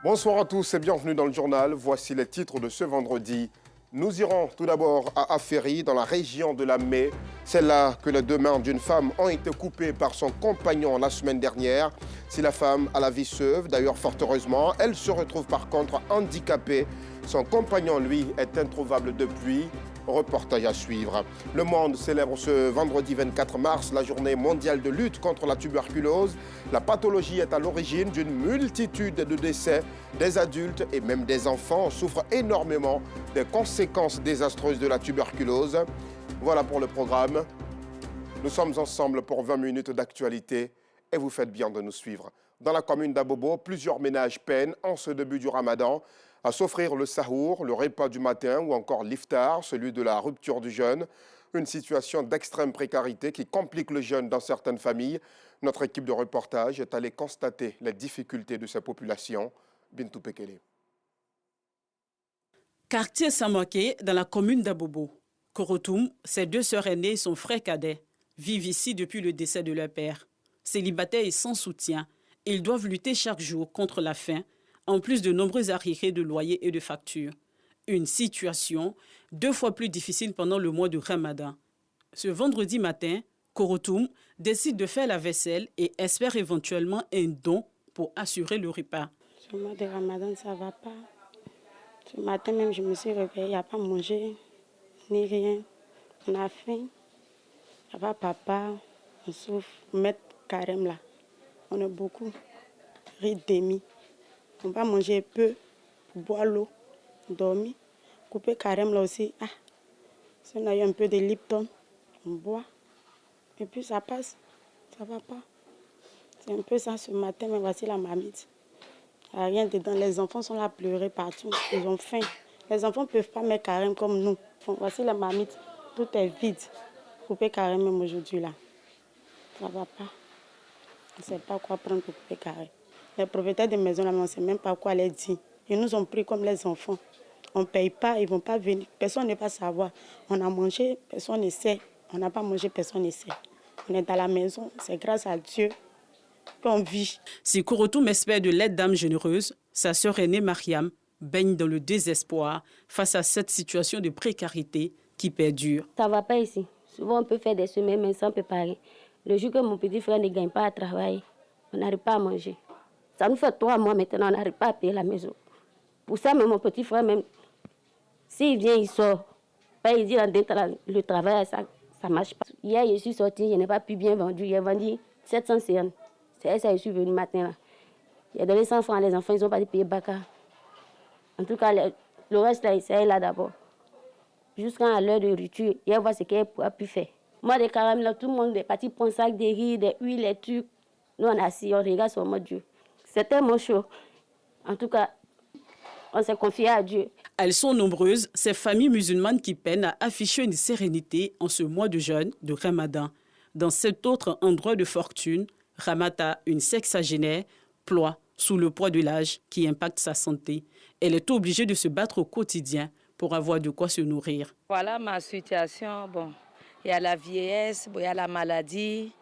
Bonsoir à tous et bienvenue dans le journal. Voici les titres de ce vendredi. Nous irons tout d'abord à Aféry, dans la région de la Mai. C'est là que les deux mains d'une femme ont été coupées par son compagnon la semaine dernière. Si la femme a la vie sauve, d'ailleurs fort heureusement, elle se retrouve par contre handicapée. Son compagnon, lui, est introuvable depuis. Reportage à suivre. Le monde célèbre ce vendredi 24 mars la journée mondiale de lutte contre la tuberculose. La pathologie est à l'origine d'une multitude de décès. Des adultes et même des enfants souffrent énormément des conséquences désastreuses de la tuberculose. Voilà pour le programme. Nous sommes ensemble pour 20 minutes d'actualité et vous faites bien de nous suivre. Dans la commune d'Abobo, plusieurs ménages peinent en ce début du ramadan à s'offrir le sahour, le repas du matin ou encore l'iftar, celui de la rupture du jeûne. Une situation d'extrême précarité qui complique le jeûne dans certaines familles. Notre équipe de reportage est allée constater les difficultés de ces populations. Bintou Pekele. Quartier Samake, dans la commune d'Abobo. Korotoum, ses deux sœurs aînées et son frère cadet vivent ici depuis le décès de leur père. Célibataires et sans soutien, ils doivent lutter chaque jour contre la faim, en plus de nombreux arriérés de loyers et de factures. Une situation 2 fois plus difficile pendant le mois de Ramadan. Ce vendredi matin, Korotoum décide de faire la vaisselle et espère éventuellement un don pour assurer le repas. Ce mois de Ramadan, ça ne va pas. Ce matin même, je me suis réveillée, il n'y a pas mangé, ni rien. On a faim. Il n'y a pas papa, on souffre. Mettre carême là. On a beaucoup. Riz demi. On va manger peu, boire l'eau, dormir. Couper carême là aussi. Si on a eu un peu de Lipton, on boit. Et puis ça passe. Ça ne va pas. C'est un peu ça ce matin, mais voici la marmite. Il n'y a rien dedans. Les enfants sont là à pleurer partout. Ils ont faim. Les enfants ne peuvent pas mettre carême comme nous. Voici la marmite. Tout est vide. Couper carême même aujourd'hui là. Ça ne va pas. On ne sait pas quoi prendre pour couper carême. Les propriétaires de maison là, on ne sait même pas quoi les dire. Ils nous ont pris comme les enfants. On ne paye pas, ils ne vont pas venir. Personne ne va pas savoir. On a mangé, personne ne sait. On n'a pas mangé, personne ne sait. On est dans la maison. C'est grâce à Dieu qu'on vit. Si Korotoum espère de l'aide d'âme généreuse, sa sœur aînée Mariam baigne dans le désespoir face à cette situation de précarité qui perdure. Ça ne va pas ici. Souvent, on peut faire des semaines, mais sans préparer. Le jour que mon petit frère ne gagne pas à travailler, on n'arrive pas à manger. Ça nous fait 3 mois maintenant, on n'arrive pas à payer la maison. Pour ça, même mon petit frère, même s'il vient, il sort. Pas il dit le travail, ça ne marche pas. Hier, je suis sortie, je n'ai pas pu bien vendre. J'ai vendu 750. C'est ça, je suis venue le matin. Là. J'ai donné 100 francs à les enfants, ils n'ont pas payé Baka. En tout cas, le reste, là, c'est là d'abord. Jusqu'à l'heure de rupture, il va voir ce qu'elle a pu faire. Moi, des carêmes, là, tout le monde est parti prendre sac de riz, des huiles, des trucs. Nous, on est assis, on regarde sur mon Dieu. C'était tellement chaud. En tout cas, on s'est confié à Dieu. Elles sont nombreuses, ces familles musulmanes qui peinent à afficher une sérénité en ce mois de jeûne de Ramadan. Dans cet autre endroit de fortune, Ramata, une sexagénaire, ploie sous le poids de l'âge qui impacte sa santé. Elle est obligée de se battre au quotidien pour avoir de quoi se nourrir. Voilà ma situation. Bon, il y a la vieillesse, il y a la maladie.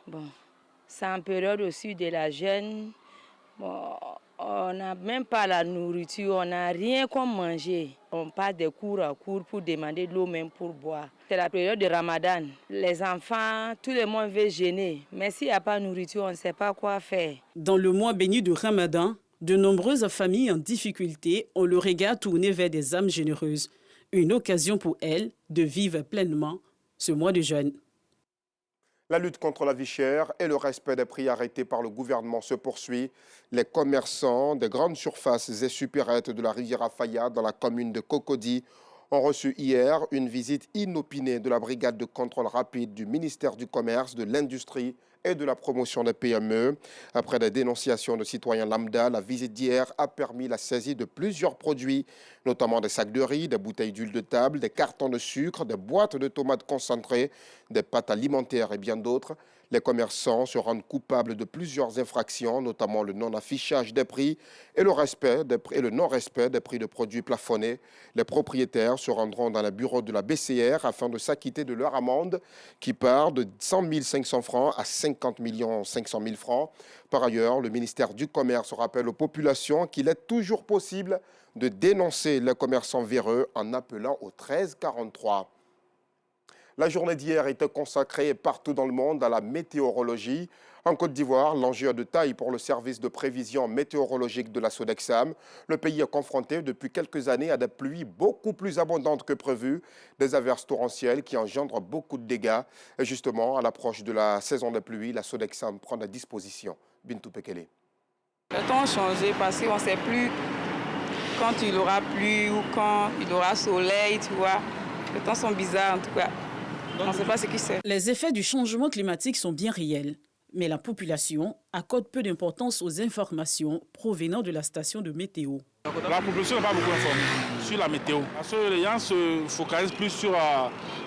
Bon, c'est en période aussi de la jeûne. Bon, on n'a même pas la nourriture, on n'a rien comme manger. On part de cours à cours pour demander de l'eau même pour boire. C'est la période de Ramadan. Les enfants, tout le monde veut jeûner. Mais s'il n'y a pas de nourriture, on ne sait pas quoi faire. Dans le mois béni de Ramadan, de nombreuses familles en difficulté ont le regard tourné vers des âmes généreuses. Une occasion pour elles de vivre pleinement ce mois de jeûne. La lutte contre la vie chère et le respect des prix arrêtés par le gouvernement se poursuit. Les commerçants des grandes surfaces et supérettes de la Riviera Faya dans la commune de Cocody ont reçu hier une visite inopinée de la brigade de contrôle rapide du ministère du Commerce, de l'Industrie et de la promotion des PME. Après des dénonciations de citoyens lambda, la visite d'hier a permis la saisie de plusieurs produits, notamment des sacs de riz, des bouteilles d'huile de table, des cartons de sucre, des boîtes de tomates concentrées, des pâtes alimentaires et bien d'autres. Les commerçants se rendent coupables de plusieurs infractions, notamment le non-affichage des prix et le non-respect des prix de produits plafonnés. Les propriétaires se rendront dans les bureaux de la BCR afin de s'acquitter de leur amende qui part de 100 500 francs à 50 500 000 francs. Par ailleurs, le ministère du Commerce rappelle aux populations qu'il est toujours possible de dénoncer les commerçants véreux en appelant au 13 43. La journée d'hier était consacrée partout dans le monde à la météorologie. En Côte d'Ivoire, l'enjeu est de taille pour le service de prévision météorologique de la Sodexam. Le pays est confronté depuis quelques années à des pluies beaucoup plus abondantes que prévu, des averses torrentielles qui engendrent beaucoup de dégâts. Et justement, à l'approche de la saison des pluies, la Sodexam prend des dispositions. Bintou Pekele. Le temps a changé parce qu'on ne sait plus quand il aura plu ou quand il aura soleil, tu vois. Les temps sont bizarres en tout cas. On ne sait pas ce qui c'est. Les effets du changement climatique sont bien réels, mais la population accorde peu d'importance aux informations provenant de la station de météo. La population n'est pas beaucoup informée sur la météo. Parce que les gens se focalisent plus sur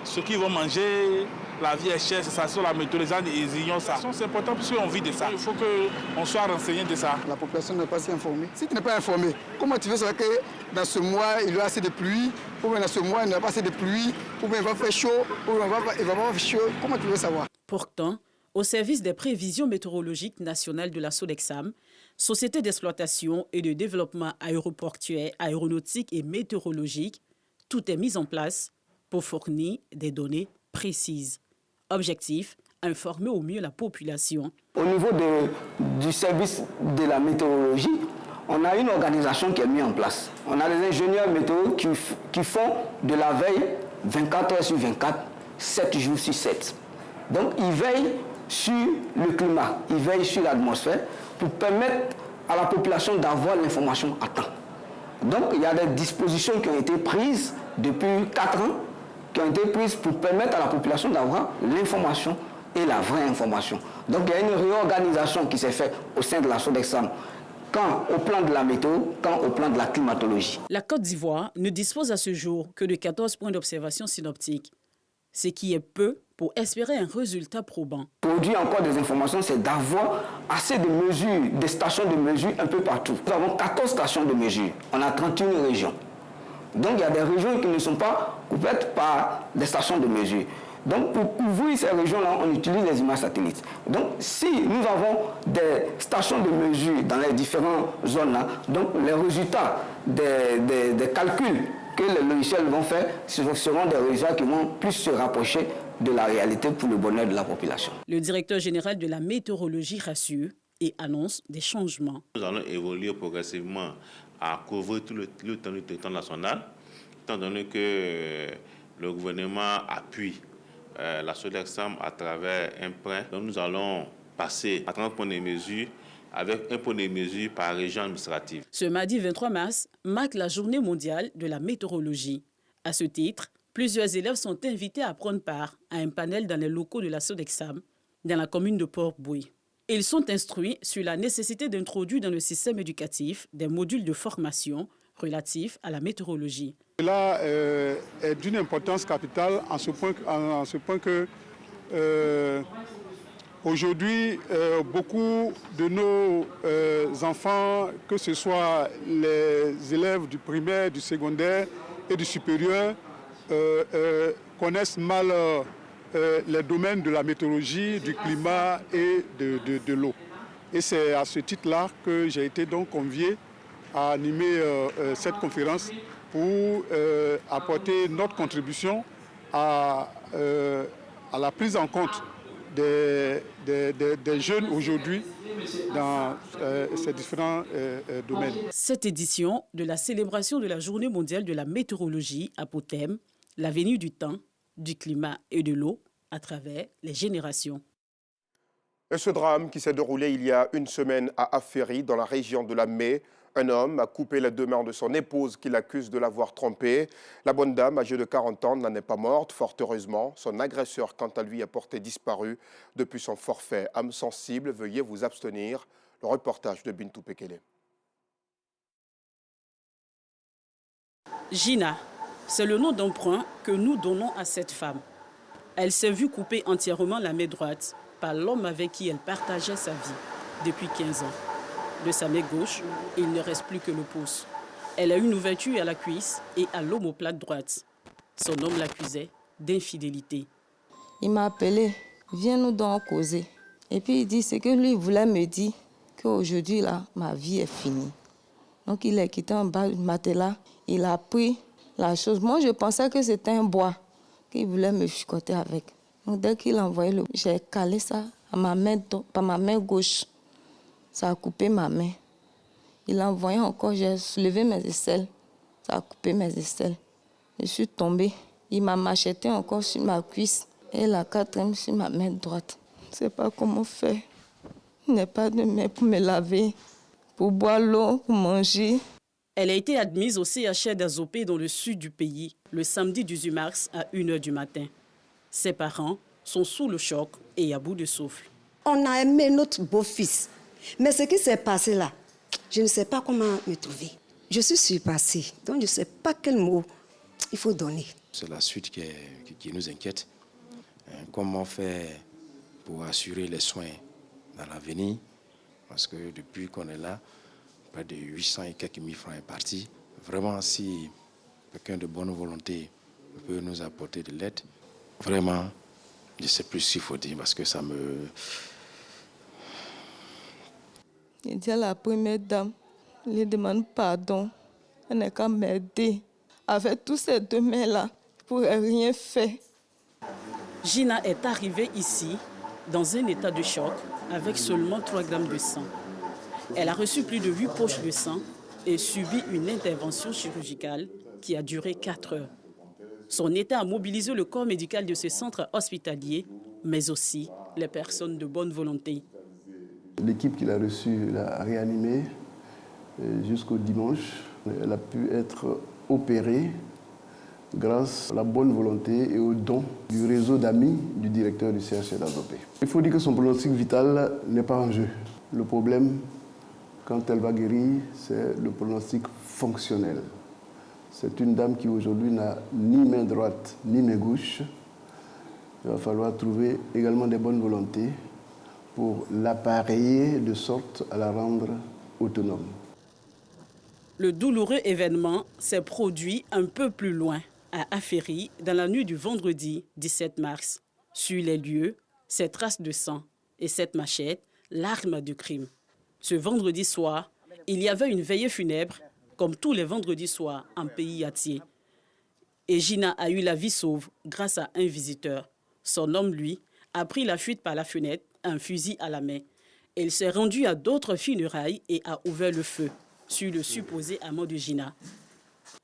ce qu'ils vont manger. La vie est chère, c'est ça, sur la météo, les gens ignorent ça. C'est important parce qu'on vit de ça. Il faut qu'on soit renseigné de ça. La population n'est pas si informée. Si tu n'es pas informé, comment tu veux savoir que dans ce mois, il y aura assez de pluie, ou bien dans ce mois, il n'y aura pas assez de pluie, ou bien il va faire chaud, ou bien il va pas faire chaud. Comment tu veux savoir? Pourtant, au service des prévisions météorologiques nationales de la Sodexam, société d'exploitation et de développement aéroportuaire, aéronautique et météorologique, tout est mis en place pour fournir des données précises. Objectif, informer au mieux la population. Au niveau du service de la météorologie, on a une organisation qui est mise en place. On a des ingénieurs météo qui font de la veille 24 heures sur 24, 7 jours sur 7. Donc ils veillent sur le climat, ils veillent sur l'atmosphère pour permettre à la population d'avoir l'information à temps. Donc il y a des dispositions qui ont été prises depuis 4 ans qui ont été prises pour permettre à la population d'avoir l'information et la vraie information. Donc il y a une réorganisation qui s'est faite au sein de la Sodexam, quand au plan de la météo, quand au plan de la climatologie. La Côte d'Ivoire ne dispose à ce jour que de 14 points d'observation synoptique, ce qui est peu pour espérer un résultat probant. Produire encore des informations, c'est d'avoir assez de mesures, des stations de mesure un peu partout. Nous avons 14 stations de mesure, on a 31 régions. Donc il y a des régions qui ne sont pas couvertes par des stations de mesure. Donc pour couvrir ces régions-là, on utilise les images satellites. Donc si nous avons des stations de mesure dans les différentes zones-là, donc les résultats des calculs que les logiciels vont faire seront des résultats qui vont plus se rapprocher de la réalité pour le bonheur de la population. Le directeur général de la météorologie rassure et annonce des changements. Nous allons évoluer progressivement à couvrir tout le territoire national, étant donné que le gouvernement appuie la Sodexam à travers un prêt. Donc nous allons passer à 30 points de mesure avec un point de mesure par région administrative. Ce mardi 23 mars marque la journée mondiale de la météorologie. À ce titre, plusieurs élèves sont invités à prendre part à un panel dans les locaux de la Sodexam, dans la commune de Port-Bouilly. Ils sont instruits sur la nécessité d'introduire dans le système éducatif des modules de formation relatifs à la météorologie. Cela est d'une importance capitale en ce point que aujourd'hui, beaucoup de nos enfants, que ce soit les élèves du primaire, du secondaire et du supérieur, connaissent mal les domaines de la météorologie, du climat et de l'eau. Et c'est à ce titre-là que j'ai été donc convié à animer cette conférence pour apporter notre contribution à la prise en compte des jeunes aujourd'hui dans ces différents domaines. Cette édition de la célébration de la Journée mondiale de la météorologie a pour thème l'avenir du temps, du climat et de l'eau à travers les générations. Et ce drame qui s'est déroulé il y a une semaine à Aféry, dans la région de la Mai, un homme a coupé les deux mains de son épouse qu'il accuse de l'avoir trompée. La bonne dame, âgée de 40 ans, n'en est pas morte, fort heureusement. Son agresseur, quant à lui, est porté disparu depuis son forfait. Âme sensible, veuillez vous abstenir. Le reportage de Bintou Pekele. Gina, c'est le nom d'emprunt que nous donnons à cette femme. Elle s'est vue couper entièrement la main droite par l'homme avec qui elle partageait sa vie depuis 15 ans. De sa main gauche, il ne reste plus que le pouce. Elle a une ouverture à la cuisse et à l'omoplate droite. Son homme l'accusait d'infidélité. Il m'a appelé, viens nous donc causer. Et puis il dit, ce que lui voulait me dire, qu'aujourd'hui, là, ma vie est finie. Donc il est quitté en bas du matelas, il a pris la chose. Moi, je pensais que c'était un bois qu'il voulait me chicoter avec. Donc dès qu'il a envoyé j'ai calé ça à par ma main gauche. Ça a coupé ma main. Il a envoyé encore, j'ai soulevé mes aisselles. Ça a coupé mes aisselles. Je suis tombée. Il m'a macheté encore sur ma cuisse et la quatrième sur ma main droite. Je ne sais pas comment faire. Il n'y a pas de main pour me laver, pour boire l'eau, pour manger. Elle a été admise au CHR d'Azopé dans le sud du pays le samedi 18 mars à 1h du matin. Ses parents sont sous le choc et à bout de souffle. On a aimé notre beau-fils. Mais ce qui s'est passé là, je ne sais pas comment me trouver. Je suis surpassée, donc je ne sais pas quel mot il faut donner. C'est la suite qui nous inquiète. Comment faire pour assurer les soins dans l'avenir? Parce que depuis qu'on est là, près de 800 et quelques mille francs est parti. Vraiment, si quelqu'un de bonne volonté peut nous apporter de l'aide, vraiment, je ne sais plus ce qu'il faut dire parce que ça me... Il dit à la première dame, il lui demande pardon. Elle n'est qu'à m'aider. Avec tous ces deux mains-là, je ne pourrais rien faire. Gina est arrivée ici dans un état de choc avec seulement 3 grammes de sang. Elle a reçu plus de 8 poches de sang et subi une intervention chirurgicale qui a duré 4 heures. Son état a mobilisé le corps médical de ce centre hospitalier, mais aussi les personnes de bonne volonté. L'équipe qu'il a reçue l'a réanimée jusqu'au dimanche. Elle a pu être opérée grâce à la bonne volonté et au don du réseau d'amis du directeur du CHR d'Azopé. Il faut dire que son pronostic vital n'est pas en jeu. Le problème, quand elle va guérir, c'est le pronostic fonctionnel. C'est une dame qui aujourd'hui n'a ni main droite ni main gauche. Il va falloir trouver également des bonnes volontés pour l'appareiller de sorte à la rendre autonome. Le douloureux événement s'est produit un peu plus loin, à Aféry, dans la nuit du vendredi 17 mars. Sur les lieux, ces traces de sang et cette machette, l'arme du crime. Ce vendredi soir, il y avait une veillée funèbre, comme tous les vendredis soirs en pays atier. Et Gina a eu la vie sauve grâce à un visiteur. Son homme, lui, a pris la fuite par la fenêtre, un fusil à la main. Il s'est rendu à d'autres funérailles et a ouvert le feu sur le supposé amant de Gina.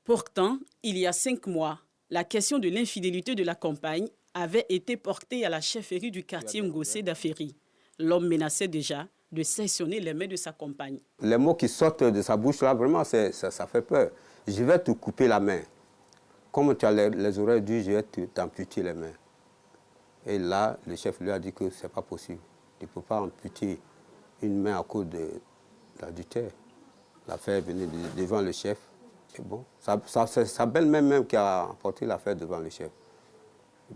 Pourtant, il y a 5 mois, la question de l'infidélité de la compagne avait été portée à la chefferie du quartier Ngossé d'Aféry. L'homme menaçait déjà de sectionner les mains de sa compagne. Les mots qui sortent de sa bouche, là, vraiment, ça fait peur. Je vais te couper la main. Comme tu as les oreilles dures, je vais t'amputer les mains. Et là, le chef lui a dit que ce n'est pas possible. Il ne peut pas amputer une main à cause de l'adultère. L'affaire venait devant le chef. Et bon, c'est sa belle-mère même qui a apporté l'affaire devant le chef.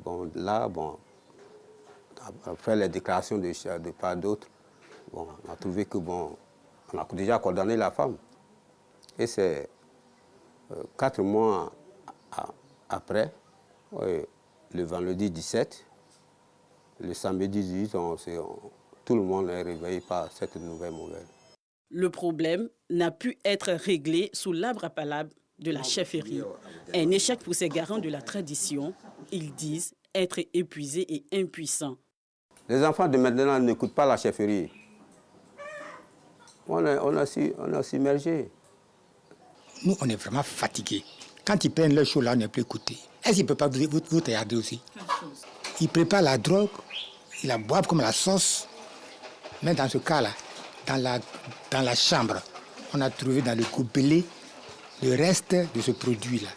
Bon, là, bon, après les déclarations de part d'autres, bon, on a trouvé que bon, on a déjà condamné la femme. Et c'est 4 mois après, le vendredi 17, le samedi 18, tout le monde est réveillé par cette nouvelle. Le problème n'a pu être réglé sous l'arbre à palabre de la chefferie. Un échec pour ces garants de la tradition. Ils disent être épuisés et impuissants. Les enfants de maintenant n'écoutent pas la chefferie. On a submergé. Nous, on est vraiment fatigués. Quand ils prennent leur show là, on n'est plus écoutés. Est-ce qu'ils ne peuvent pas vous regarder aussi? Ils préparent la drogue, ils la boivent comme la sauce. Mais dans ce cas-là, dans la chambre, on a trouvé dans le gobelet le reste de ce produit-là.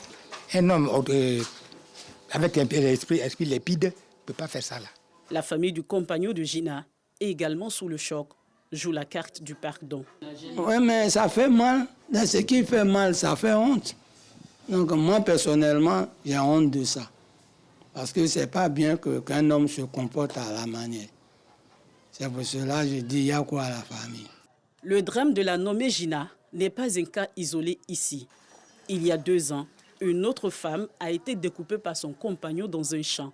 Un homme avec un esprit lépide ne peut pas faire ça là. La famille du compagnon de Gina, également sous le choc, joue la carte du pardon. Oui, mais ça fait mal. Ce qui fait mal, ça fait honte. Donc moi, personnellement, j'ai honte de ça. Parce que ce n'est pas bien qu'un homme se comporte à la manière. C'est pour cela que je dis, il y a quoi à la famille? Le drame de la nommée Gina n'est pas un cas isolé ici. Il y a 2 ans, une autre femme a été découpée par son compagnon dans un champ.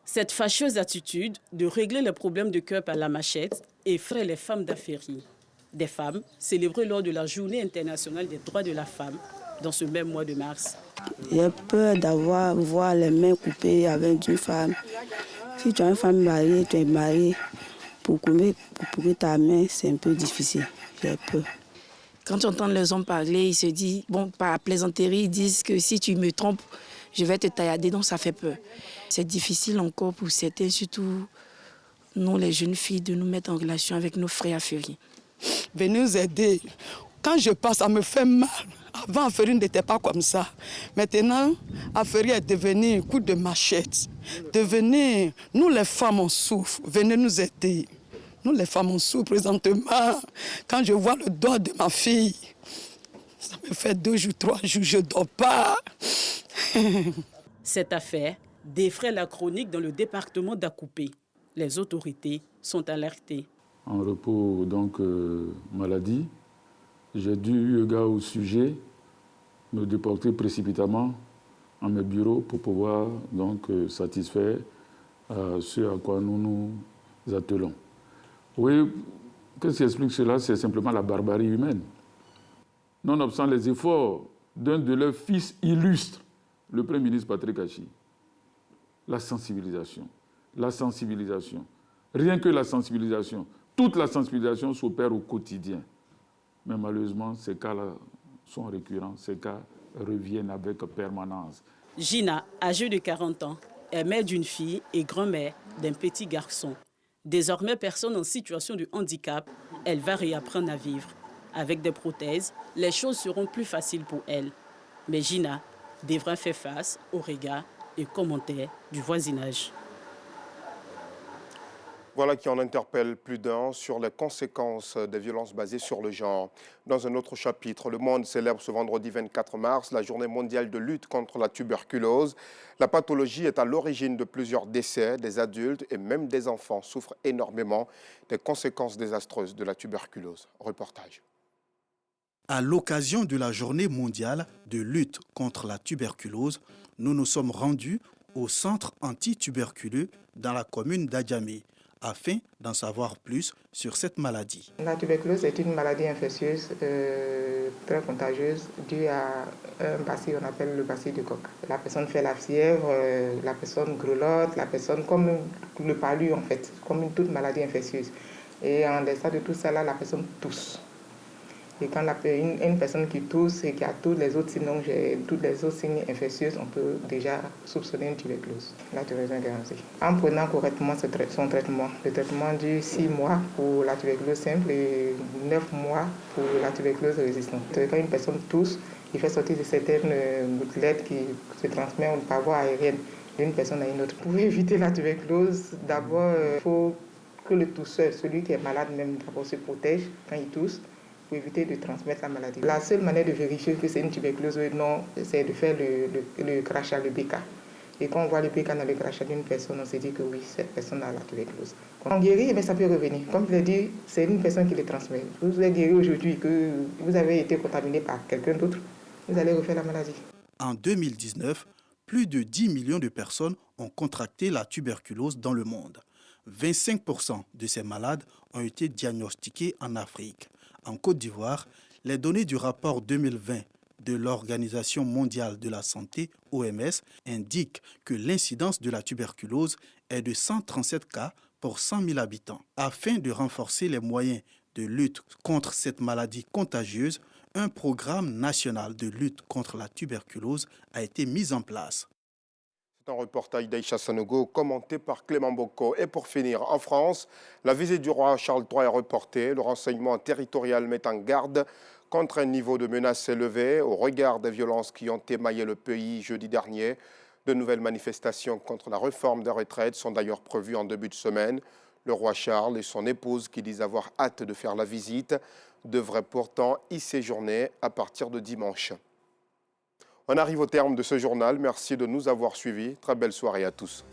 Cette fâcheuse attitude de régler les problèmes de cœur par la machette effraie les femmes d'Aféry. Des femmes célébrées lors de la Journée internationale des droits de la femme dans ce même mois de mars. J'ai peur voir les mains coupées avec une femme. Si tu as une femme mariée, tu es marié, pour couper ta main, c'est un peu difficile. J'ai peur. Quand tu entends les hommes parler, ils se disent, bon, par plaisanterie, ils disent que si tu me trompes, je vais te taillader, donc ça fait peur. C'est difficile encore pour certains, surtout nous les jeunes filles, de nous mettre en relation avec nos frères Aféry. Venez nous aider. Quand je passe, ça me fait mal. Avant, Aféry n'était pas comme ça. Maintenant, Aféry est devenu un coup de machette. Nous les femmes, on souffre. Venez nous aider. Nous les femmes, on souffre présentement. Quand je vois le doigt de ma fille, ça me fait 2 jours, 3 jours, je ne dors pas. Cette affaire défraie la chronique dans le département d'Akoupé. Les autorités sont alertées. En repos, donc, maladie, j'ai dû, eu égard au sujet, me déporter précipitamment à mes bureaux pour pouvoir donc satisfaire ce à quoi nous nous attelons. Oui, qu'est-ce qui explique cela? C'est simplement la barbarie humaine. Nonobstant les efforts d'un de leurs fils illustres, le Premier ministre Patrick Achi, la sensibilisation. Rien que la sensibilisation. Toute la sensibilisation s'opère au quotidien. Mais malheureusement, ces cas-là sont récurrents, ces cas reviennent avec permanence. Gina, âgée de 40 ans, est mère d'une fille et grand-mère d'un petit garçon. Désormais personne en situation de handicap, elle va réapprendre à vivre. Avec des prothèses, les choses seront plus faciles pour elle. Mais Gina devra faire face aux regards et commentaires du voisinage. Voilà qui en interpelle plus d'un sur les conséquences des violences basées sur le genre. Dans un autre chapitre, le monde célèbre ce vendredi 24 mars la journée mondiale de lutte contre la tuberculose. La pathologie est à l'origine de plusieurs décès. Des adultes et même des enfants souffrent énormément des conséquences désastreuses de la tuberculose. Reportage. À l'occasion de la journée mondiale de lutte contre la tuberculose, nous nous sommes rendus au centre antituberculeux dans la commune d'Adjamé, afin d'en savoir plus sur cette maladie. La tuberculose est une maladie infectieuse très contagieuse due à un bacille qu'on appelle le bacille de Koch. La personne fait la fièvre, la personne grelotte, la personne comme le palu en fait, comme toute maladie infectieuse. Et en deçà de tout ça, là, la personne tousse. Et quand une personne qui tousse et qui a tous les autres signes infectieux, on peut déjà soupçonner une tuberculose. La tuberculose est garantie. En prenant correctement son traitement, le traitement dure 6 mois pour la tuberculose simple et 9 mois pour la tuberculose résistante. Quand une personne tousse, il fait sortir de certaines gouttelettes qui se transmettent par voie aérienne d'une personne à une autre. Pour éviter la tuberculose, d'abord, il faut que le tousseur, celui qui est malade même, d'abord se protège quand il tousse, pour éviter de transmettre la maladie. La seule manière de vérifier que c'est une tuberculose ou non, c'est de faire le crachat, le BK. Et quand on voit le BK dans le crachat d'une personne, on se dit que oui, cette personne a la tuberculose. Quand on guérit, mais ça peut revenir. Comme je l'ai dit, c'est une personne qui le transmet. Vous êtes guéri aujourd'hui, que vous avez été contaminé par quelqu'un d'autre, vous allez refaire la maladie. En 2019, plus de 10 millions de personnes ont contracté la tuberculose dans le monde. 25% de ces malades ont été diagnostiqués en Afrique. En Côte d'Ivoire, les données du rapport 2020 de l'Organisation mondiale de la santé, OMS, indiquent que l'incidence de la tuberculose est de 137 cas pour 100 000 habitants. Afin de renforcer les moyens de lutte contre cette maladie contagieuse, un programme national de lutte contre la tuberculose a été mis en place. C'est un reportage d'Aïcha Sanogo commenté par Clément Bocco. Et pour finir, en France, la visite du roi Charles III est reportée. Le renseignement territorial met en garde contre un niveau de menace élevé au regard des violences qui ont émaillé le pays jeudi dernier. De nouvelles manifestations contre la réforme des retraites sont d'ailleurs prévues en début de semaine. Le roi Charles et son épouse, qui disent avoir hâte de faire la visite, devraient pourtant y séjourner à partir de dimanche. On arrive au terme de ce journal. Merci de nous avoir suivis. Très belle soirée à tous.